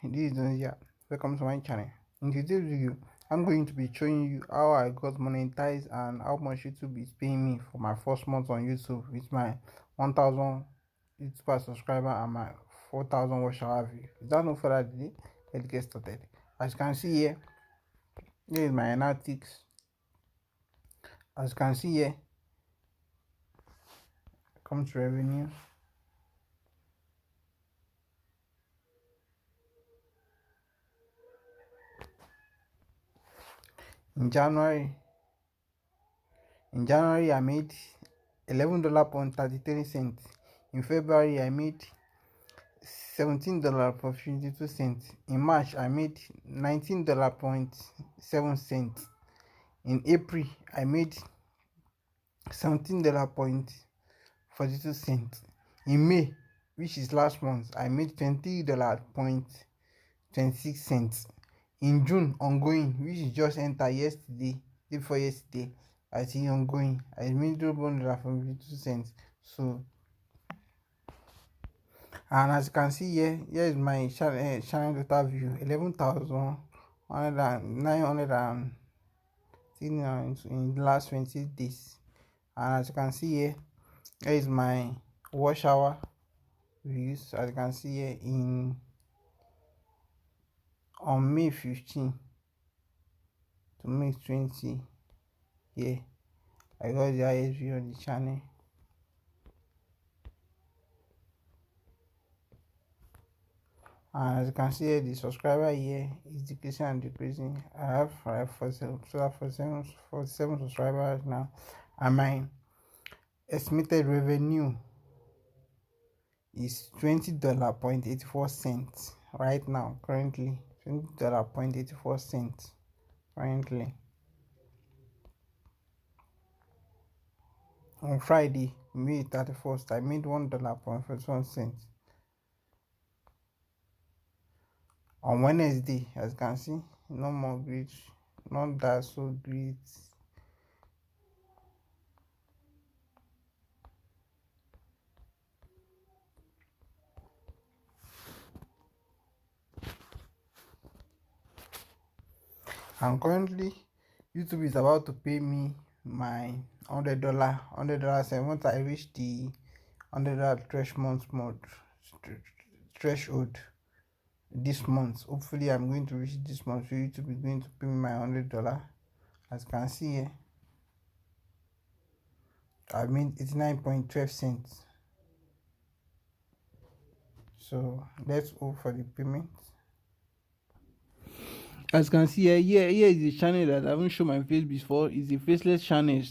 This is Donzia. Welcome to my channel. In today's video, I'm going to be showing you how I got monetized and how much YouTube is paying me for my first month on YouTube with my 1000 YouTuber subscriber and my 4000 watch hour view. Without no further delay, let's get started. As you can see here is my analytics. As you can see here, come to revenue. In January, I made $11.33. In February, I made $17.52. In March, I made $19.7. In April, I made $17.42. In May, which is last month, I made $20.26. In June, ongoing, which is just entered yesterday, day before yesterday, I see ongoing, I made $1.52. So, and as you can see here is my channel data view, 11,900 in the last 20 days. And as you can see here is my watch hour views. As you can see here on May 15 to May 20, I got the highest view on the channel. And as you can see here, the subscriber here is decreasing and decreasing. I have 47 subscribers now, and my estimated revenue is $20.84 right now. Currently, $20.84 currently. On Friday, May 31st, I made $1.41. On Wednesday, as you can see, no more great, not that so great. And currently, YouTube is about to pay me my $100. And once I reach the $100 threshold this month, hopefully I'm going to reach this month, so YouTube is going to pay me my $100. As you can see here, I made 89.12 cents. So let's hope for the payment. As you can see here is the channel that I haven't shown my face before. It's a Faceless channel,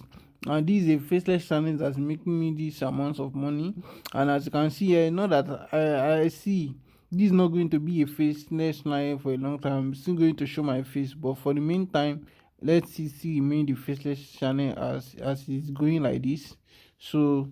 and this is a Faceless channel that's making me this amount of money. And as you can see here, know that I see this is not going to be a Faceless channel for a long time. I'm still going to show my face, but for the meantime, let's see remain the Faceless channel as it's going like this. So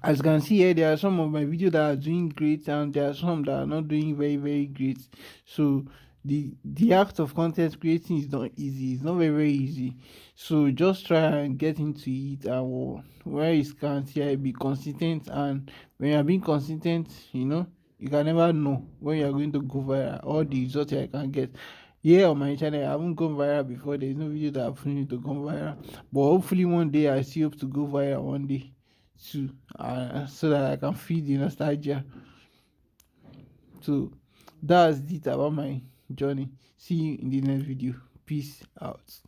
as you can see here, there are some of my videos that are doing great, and there are some that are not doing very great. So the act of content creating is not easy. It's not very easy. So just try and get into it, and where it can here, be consistent. And when you're being consistent, you can never know when you're going to go viral or the results I can get. Here on my channel, I haven't gone viral before. There's no video that I've finished to go viral, but hopefully one day I still hope to go viral one day too, so that I can feel the nostalgia. So that's it about my journey. See you in the next video. Peace out.